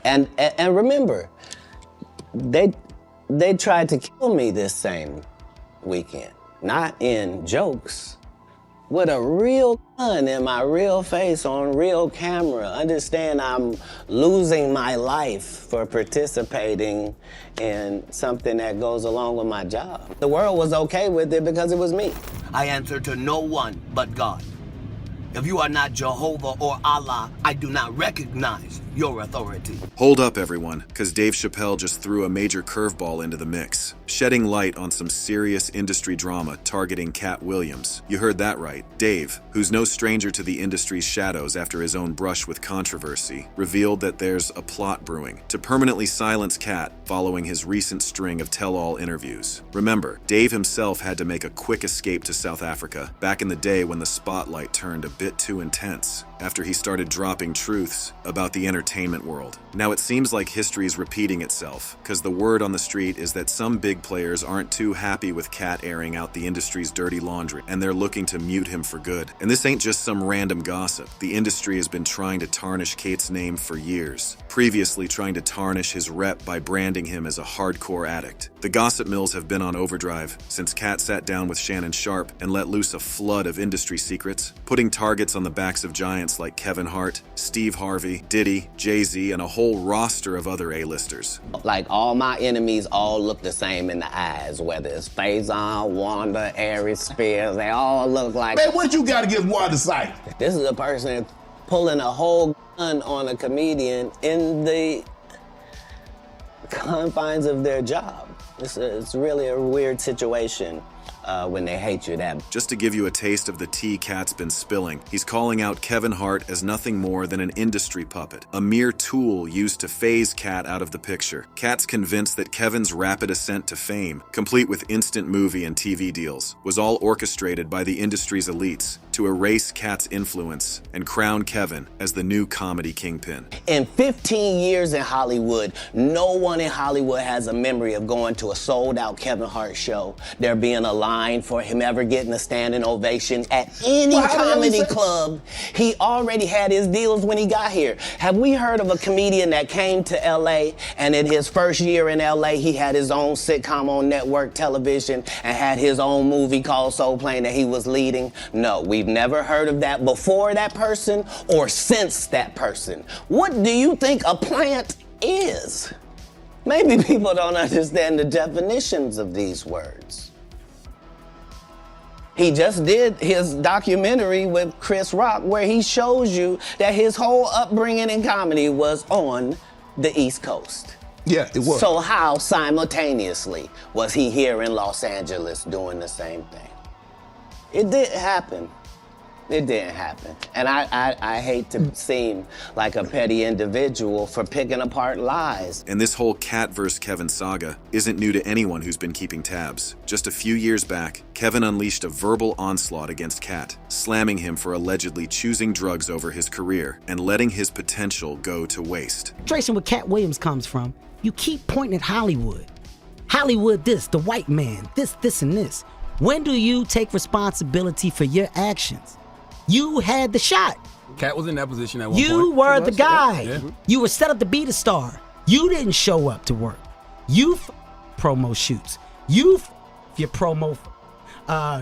Right. And remember, they tried to kill me this same weekend. Not in jokes, with a real gun in my real face on real camera. Understand I'm losing my life for participating in something that goes along with my job. The world was okay with it because it was me. I answer to no one but God. If you are not Jehovah or Allah, I do not recognize your authority. Hold up, everyone, because Dave Chappelle just threw a major curveball into the mix, shedding light on some serious industry drama targeting Katt Williams. You heard that right. Dave, who's no stranger to the industry's shadows after his own brush with controversy, revealed that there's a plot brewing to permanently silence Katt following his recent string of tell-all interviews. Remember, Dave himself had to make a quick escape to South Africa back in the day when the spotlight turned a bit too intense after he started dropping truths about the entertainment world. Now it seems like history's repeating itself, because the word on the street is that some big players aren't too happy with Katt airing out the industry's dirty laundry, and they're looking to mute him for good. And this ain't just some random gossip. The industry has been trying to tarnish Katt's name for years, previously trying to tarnish his rep by branding him as a hardcore addict. The gossip mills have been on overdrive since Katt sat down with Shannon Sharpe and let loose a flood of industry secrets, putting targets on the backs of giants like Kevin Hart, Steve Harvey, Diddy, Jay-Z, and a whole roster of other A-listers. Like, all my enemies all look the same in the eyes, whether it's Faison, Wanda, Aries Spears, they all look like... Man, what you got against Wanda Sykes? This is a person pulling a whole gun on a comedian in the confines of their job. It's really a weird situation. When they hate you that. Just to give you a taste of the tea Katt's been spilling, he's calling out Kevin Hart as nothing more than an industry puppet, a mere tool used to phase Katt out of the picture. Katt's convinced that Kevin's rapid ascent to fame, complete with instant movie and TV deals, was all orchestrated by the industry's elites to erase Katt's influence and crown Kevin as the new comedy kingpin. In 15 years in Hollywood, no one in Hollywood has a memory of going to a sold-out Kevin Hart show, there being a line for him ever getting a standing ovation at any comedy club. He already had his deals when he got here. Have we heard of a comedian that came to LA and in his first year in LA, he had his own sitcom on network television and had his own movie called Soul Plane that he was leading? No, we've never heard of that before that person or since that person. What do you think a plant is? Maybe people don't understand the definitions of these words. He just did his documentary with Chris Rock where he shows you that his whole upbringing in comedy was on the East Coast. Yeah, it was. So how simultaneously was he here in Los Angeles doing the same thing? It didn't happen. It didn't happen. And I hate to seem like a petty individual for picking apart lies. And this whole Katt vs. Kevin saga isn't new to anyone who's been keeping tabs. Just a few years back, Kevin unleashed a verbal onslaught against Katt, slamming him for allegedly choosing drugs over his career and letting his potential go to waste. Tracing where Katt Williams comes from, you keep pointing at Hollywood. Hollywood this, the white man, this, and this. When do you take responsibility for your actions? You had the shot. Katt was in that position at one point. You were the guy. Yeah. You were set up to be the star. You didn't show up to work. You promo shoots. You your promo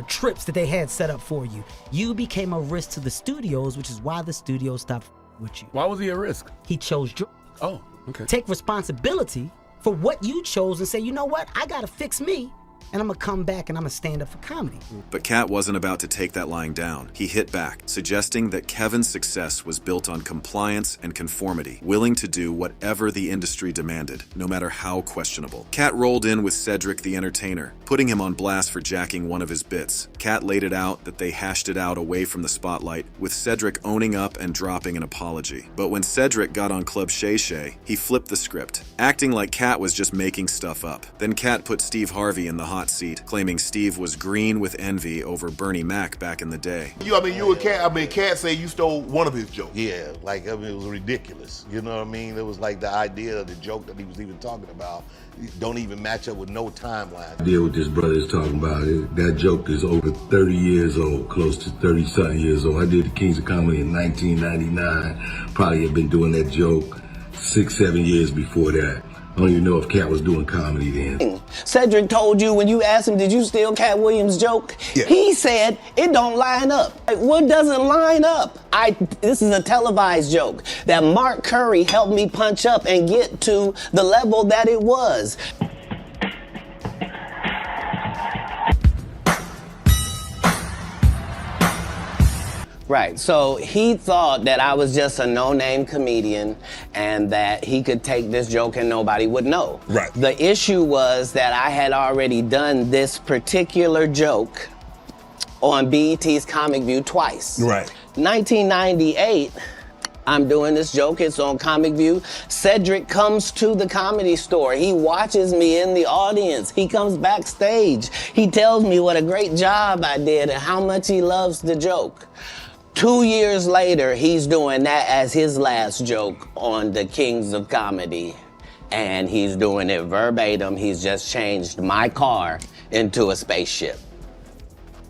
trips that they had set up for you. You became a risk to the studios, which is why the studios stopped with you. Why was he a risk? He chose drugs. Oh, okay. Take responsibility for what you chose and say, you know what? I gotta fix me. And I'm gonna come back and I'm gonna stand up for comedy. But Katt wasn't about to take that lying down. He hit back, suggesting that Kevin's success was built on compliance and conformity, willing to do whatever the industry demanded, no matter how questionable. Katt rolled in with Cedric the Entertainer, putting him on blast for jacking one of his bits. Katt laid it out that they hashed it out away from the spotlight, with Cedric owning up and dropping an apology. But when Cedric got on Club Shay Shay, he flipped the script, acting like Katt was just making stuff up. Then Katt put Steve Harvey in the hot seat, claiming Steve was green with envy over Bernie Mac back in the day. Katt say you stole one of his jokes. Yeah, like, it was ridiculous. You know what I mean? It was like the idea of the joke that he was even talking about don't even match up with no timeline. The idea what this brother is talking about, that joke is over 30 years old, close to 30-something years old. I did the Kings of Comedy in 1999. Probably have been doing that joke 6, 7 years before that. I don't even know if Katt was doing comedy then. Cedric told you when you asked him, did you steal Katt Williams' joke? Yeah. He said, it don't line up. Like, what doesn't line up? This is a televised joke that Mark Curry helped me punch up and get to the level that it was. Right, so he thought that I was just a no-name comedian and that he could take this joke and nobody would know. Right. The issue was that I had already done this particular joke on BET's Comic View twice. Right. 1998, I'm doing this joke, it's on Comic View. Cedric comes to the Comedy Store. He watches me in the audience. He comes backstage. He tells me what a great job I did and how much he loves the joke. 2 years later, he's doing that as his last joke on the Kings of Comedy. And he's doing it verbatim. He's just changed my car into a spaceship.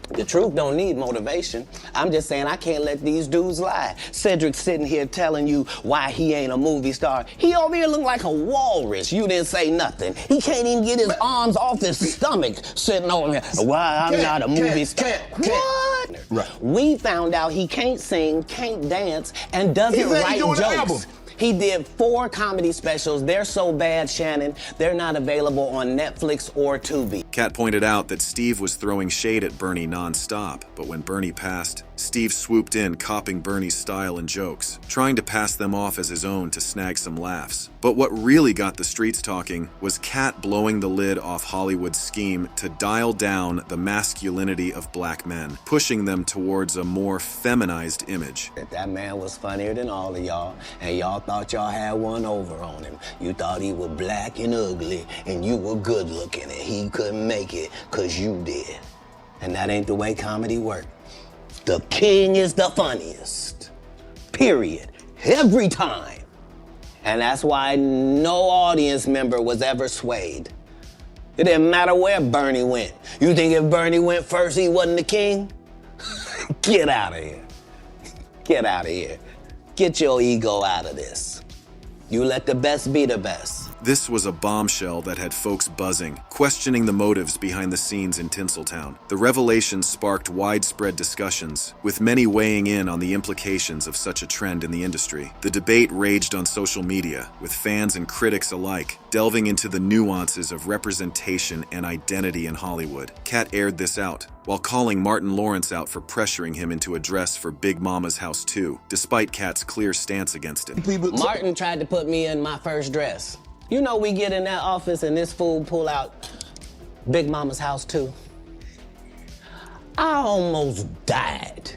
The truth don't need motivation. I'm just saying I can't let these dudes lie. Cedric's sitting here telling you why he ain't a movie star. He over here look like a walrus. You didn't say nothing. He can't even get his arms off his stomach sitting over here. Why I'm not a movie star. What? Right. We found out he can't sing, can't dance, and doesn't He said he write doing an album. jokes. He did 4 comedy specials. They're so bad, Shannon, they're not available on Netflix or Tubi. Katt pointed out that Steve was throwing shade at Bernie nonstop, but when Bernie passed, Steve swooped in, copying Bernie's style and jokes, trying to pass them off as his own to snag some laughs. But what really got the streets talking was Katt blowing the lid off Hollywood's scheme to dial down the masculinity of black men, pushing them towards a more feminized image. That man was funnier than all of y'all, and y'all thought y'all had one over on him. You thought he was black and ugly, and you were good looking, and he couldn't make it because you did. And that ain't the way comedy works. The king is the funniest, period, every time. And that's why no audience member was ever swayed. It didn't matter where Bernie went. You think if Bernie went first, he wasn't the king? Get out of here. Get out of here. Get your ego out of this. You let the best be the best. This was a bombshell that had folks buzzing, questioning the motives behind the scenes in Tinseltown. The revelation sparked widespread discussions, with many weighing in on the implications of such a trend in the industry. The debate raged on social media, with fans and critics alike delving into the nuances of representation and identity in Hollywood. Katt aired this out, while calling Martin Lawrence out for pressuring him into a dress for Big Mama's House 2, despite Katt's clear stance against it. Martin tried to put me in my first dress. You know, we get in that office and this fool pull out Big Mama's House 2. I almost died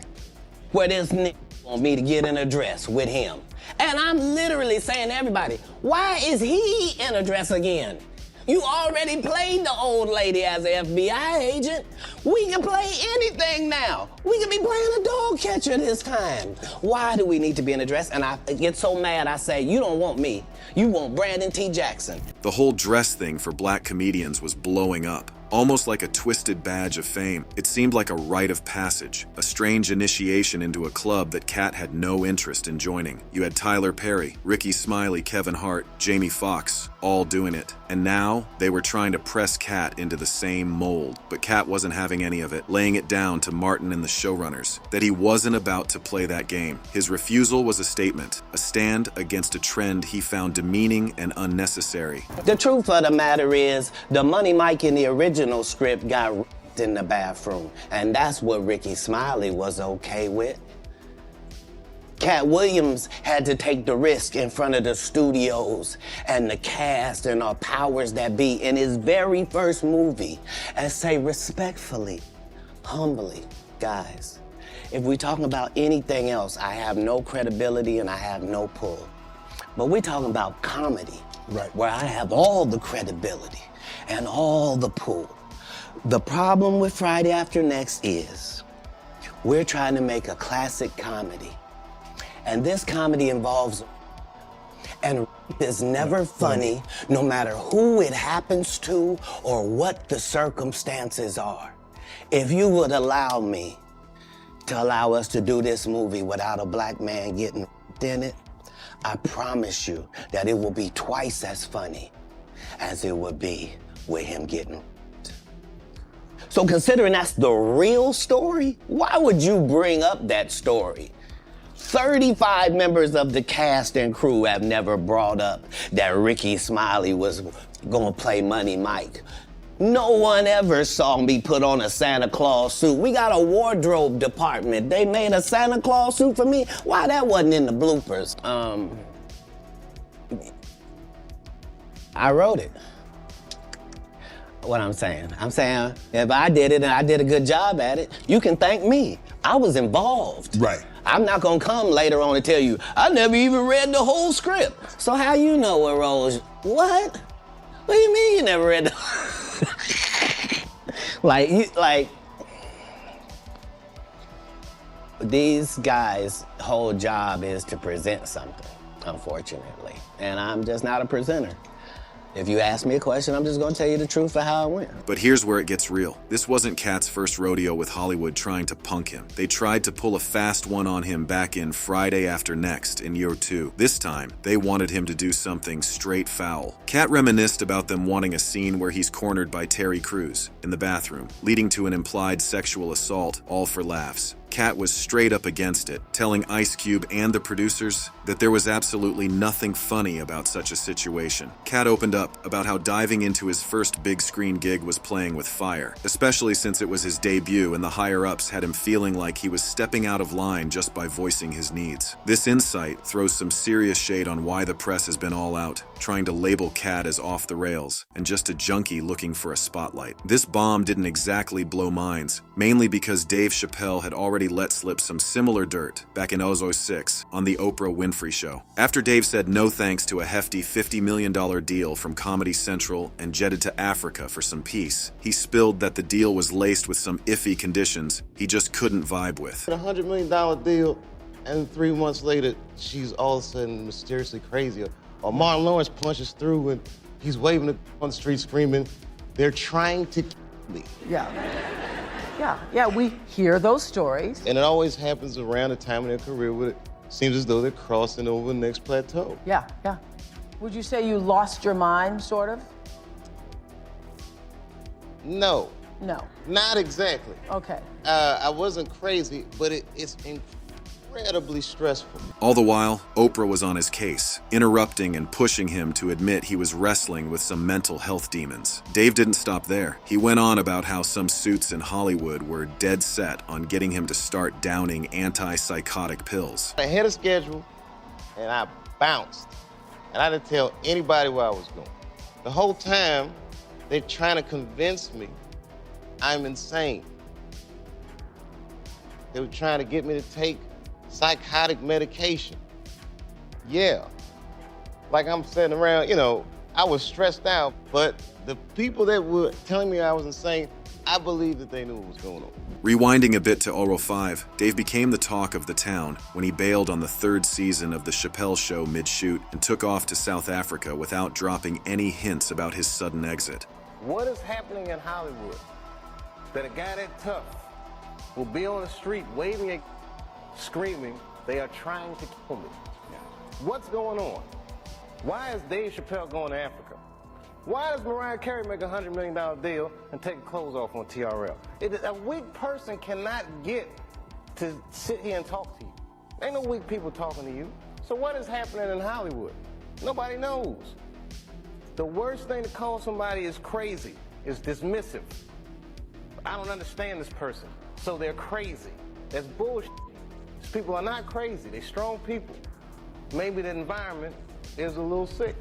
where this nigga want me to get in a dress with him. And I'm literally saying to everybody, why is he in a dress again? You already played the old lady as an FBI agent. We can play anything now. We can be playing a dog catcher this time. Why do we need to be in a dress? And I get so mad, I say, you don't want me. You want Brandon T. Jackson. The whole dress thing for black comedians was blowing up, almost like a twisted badge of fame. It seemed like a rite of passage, a strange initiation into a club that Katt had no interest in joining. You had Tyler Perry, Ricky Smiley, Kevin Hart, Jamie Foxx, all doing it. And now, they were trying to press Katt into the same mold. But Katt wasn't having any of it, laying it down to Martin and the showrunners that he wasn't about to play that game. His refusal was a statement, a stand against a trend he found demeaning and unnecessary. The truth of the matter is, the Money Mike in the original script got raped in the bathroom, and that's what Ricky Smiley was okay with. Katt Williams had to take the risk in front of the studios and the cast and our powers that be in his very first movie and say respectfully, humbly, guys, if we're talking about anything else, I have no credibility and I have no pull. But we're talking about comedy, right, where I have all the credibility and all the pull. The problem with Friday After Next is we're trying to make a classic comedy. And this comedy involves, and is never funny, no matter who it happens to or what the circumstances are. If you would allow me to allow us to do this movie without a black man getting in it, I promise you that it will be twice as funny as it would be with him getting. So considering that's the real story, why would you bring up that story? 35 members of the cast and crew have never brought up that Ricky Smiley was gonna play Money Mike. No one ever saw me put on a Santa Claus suit. We got a wardrobe department. They made a Santa Claus suit for me. Why that wasn't in the bloopers? I wrote it. What I'm saying if I did it and I did a good job at it, you can thank me. I was involved. Right. I'm not gonna come later on and tell you, I never even read the whole script. So how you know what roles? What? What do you mean you never read the these guys' whole job is to present something, unfortunately. And I'm just not a presenter. If you ask me a question, I'm just gonna tell you the truth of how it went. But here's where it gets real. This wasn't Katt's first rodeo with Hollywood trying to punk him. They tried to pull a fast one on him back in Friday After Next in year 2. This time, they wanted him to do something straight foul. Katt reminisced about them wanting a scene where he's cornered by Terry Crews in the bathroom, leading to an implied sexual assault, all for laughs. Katt was straight up against it, telling Ice Cube and the producers that there was absolutely nothing funny about such a situation. Katt opened up about how diving into his first big screen gig was playing with fire, especially since it was his debut and the higher-ups had him feeling like he was stepping out of line just by voicing his needs. This insight throws some serious shade on why the press has been all out, trying to label Katt as off the rails and just a junkie looking for a spotlight. This bomb didn't exactly blow minds, mainly because Dave Chappelle had already let slip some similar dirt back in 2006 on the Oprah Winfrey Show. After Dave said no thanks to a hefty $50 million deal from Comedy Central and jetted to Africa for some peace, he spilled that the deal was laced with some iffy conditions he just couldn't vibe with. A $100 million deal, and 3 months later, she's all of a sudden mysteriously crazy. Or Martin Lawrence punches through and he's waving on the street screaming, "They're trying to kill me." Yeah, we hear those stories. And it always happens around the time in their career where it seems as though they're crossing over the next plateau. Yeah. Would you say you lost your mind, sort of? No. No. Not exactly. Okay. I wasn't crazy, but it's incredibly stressful. All the while, Oprah was on his case, interrupting and pushing him to admit he was wrestling with some mental health demons. Dave didn't stop there. He went on about how some suits in Hollywood were dead set on getting him to start downing antipsychotic pills. I had a schedule, and I bounced. And I didn't tell anybody where I was going. The whole time, they're trying to convince me I'm insane. They were trying to get me to take psychotic medication. Yeah. Like I'm sitting around, I was stressed out, but the people that were telling me I was insane, I believe that they knew what was going on. Rewinding a bit to Oral 5, Dave became the talk of the town when he bailed on the 3rd season of The Chappelle Show mid-shoot and took off to South Africa without dropping any hints about his sudden exit. What is happening in Hollywood? That a guy that tough will be on the street waving at screaming, "They are trying to kill me." What's going on? Why is Dave Chappelle going to Africa? Why does Mariah Carey make a $100 million deal and take her clothes off on TRL? A weak person cannot get to sit here and talk to you. Ain't no weak people talking to you. So what is happening in Hollywood? Nobody knows. The worst thing to call somebody is crazy, is dismissive. I don't understand this person, so they're crazy. That's bullshit. These people are not crazy. They're strong people. Maybe the environment is a little sick.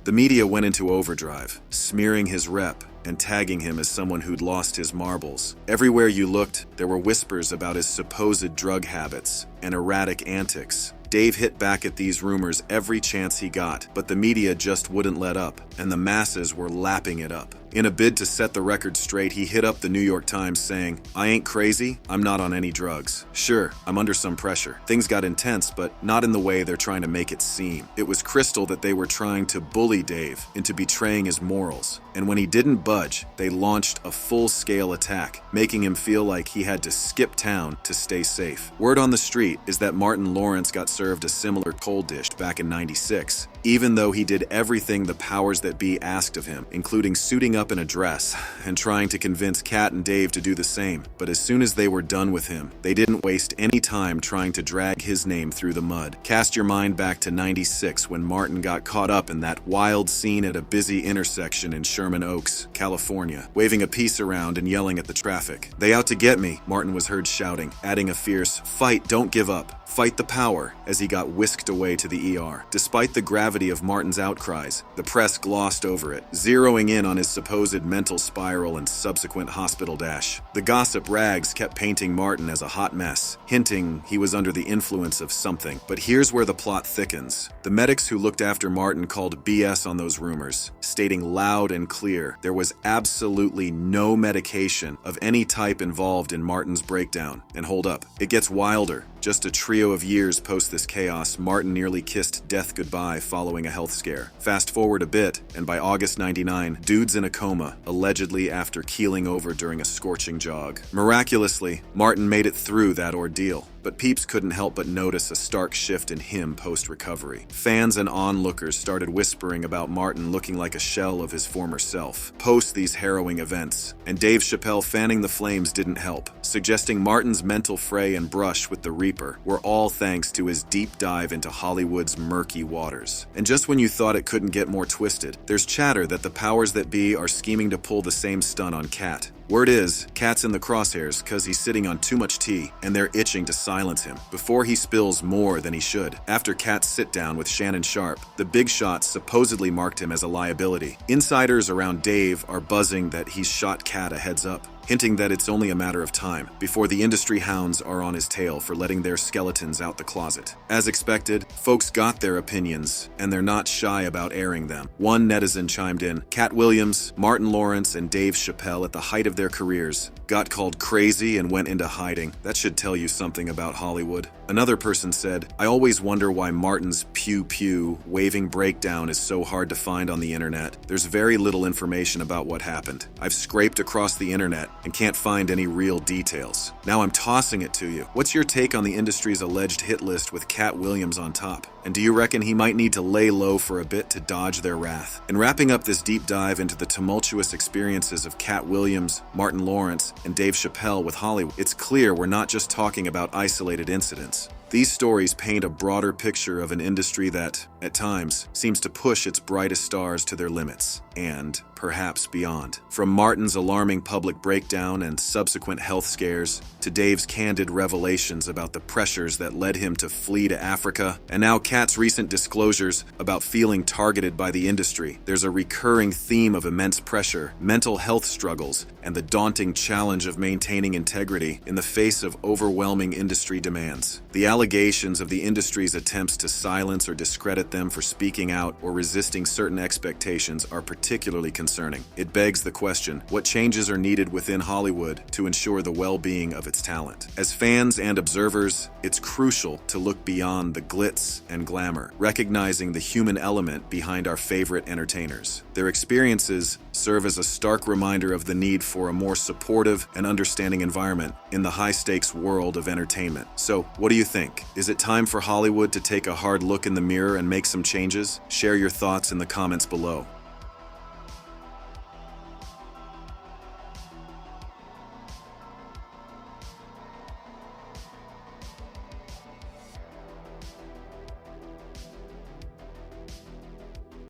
The media went into overdrive, smearing his rep and tagging him as someone who'd lost his marbles. Everywhere you looked, there were whispers about his supposed drug habits and erratic antics. Dave hit back at these rumors every chance he got, but the media just wouldn't let up, and the masses were lapping it up. In a bid to set the record straight, he hit up the New York Times saying, "I ain't crazy, I'm not on any drugs. Sure, I'm under some pressure. Things got intense, but not in the way they're trying to make it seem." It was crystal that they were trying to bully Dave into betraying his morals. And when he didn't budge, they launched a full-scale attack, making him feel like he had to skip town to stay safe. Word on the street is that Martin Lawrence got served a similar cold dish back in '96, even though he did everything the powers that be asked of him, including suiting up in a dress and trying to convince Katt and Dave to do the same. But as soon as they were done with him, they didn't waste any time trying to drag his name through the mud. Cast your mind back to '96 when Martin got caught up in that wild scene at a busy intersection in Sherman Oaks, California, waving a piece around and yelling at the traffic. "They out to get me," Martin was heard shouting, adding a fierce, "Fight, don't give up. Fight the power," as he got whisked away to the ER. Despite the gravity of Martin's outcries, the press glossed over it, zeroing in on his supposed mental spiral and subsequent hospital dash. The gossip rags kept painting Martin as a hot mess, hinting he was under the influence of something. But here's where the plot thickens. The medics who looked after Martin called BS on those rumors, stating loud and clear there was absolutely no medication of any type involved in Martin's breakdown. And hold up, it gets wilder. Just a trio of years post this chaos, Martin nearly kissed death goodbye following a health scare. Fast forward a bit, and by August '99, dude's in a coma, allegedly after keeling over during a scorching jog. Miraculously, Martin made it through that ordeal. But peeps couldn't help but notice a stark shift in him post-recovery. Fans and onlookers started whispering about Martin looking like a shell of his former self, post these harrowing events. And Dave Chappelle fanning the flames didn't help, suggesting Martin's mental fray and brush with the Reaper were all thanks to his deep dive into Hollywood's murky waters. And just when you thought it couldn't get more twisted, there's chatter that the powers that be are scheming to pull the same stunt on Katt. Word is, Katt's in the crosshairs because he's sitting on too much tea, and they're itching to silence him before he spills more than he should. After Katt's sit-down with Shannon Sharpe, the big shots supposedly marked him as a liability. Insiders around Dave are buzzing that he's shot Katt a heads up, hinting that it's only a matter of time before the industry hounds are on his tail for letting their skeletons out the closet. As expected, folks got their opinions, and they're not shy about airing them. One netizen chimed in, "Katt Williams, Martin Lawrence, and Dave Chappelle at the height of their careers got called crazy and went into hiding. That should tell you something about Hollywood." Another person said, "I always wonder why Martin's pew-pew waving breakdown is so hard to find on the internet. There's very little information about what happened. I've scraped across the internet and can't find any real details. Now I'm tossing it to you. What's your take on the industry's alleged hit list with Katt Williams on top? And do you reckon he might need to lay low for a bit to dodge their wrath?" And wrapping up this deep dive into the tumultuous experiences of Katt Williams, Martin Lawrence, and Dave Chappelle with Hollywood, it's clear we're not just talking about isolated incidents. These stories paint a broader picture of an industry that, at times, seems to push its brightest stars to their limits, and perhaps beyond. From Martin's alarming public breakdown and subsequent health scares, to Dave's candid revelations about the pressures that led him to flee to Africa, and now Katt's recent disclosures about feeling targeted by the industry, there's a recurring theme of immense pressure, mental health struggles, and the daunting challenge of maintaining integrity in the face of overwhelming industry demands. The allegations of the industry's attempts to silence or discredit them for speaking out or resisting certain expectations are particularly concerning. It begs the question, what changes are needed within Hollywood to ensure the well-being of its talent? As fans and observers, it's crucial to look beyond the glitz and glamour, recognizing the human element behind our favorite entertainers. Their experiences serve as a stark reminder of the need for a more supportive and understanding environment in the high-stakes world of entertainment. So, what do you think? Is it time for Hollywood to take a hard look in the mirror and make some changes? Share your thoughts in the comments below.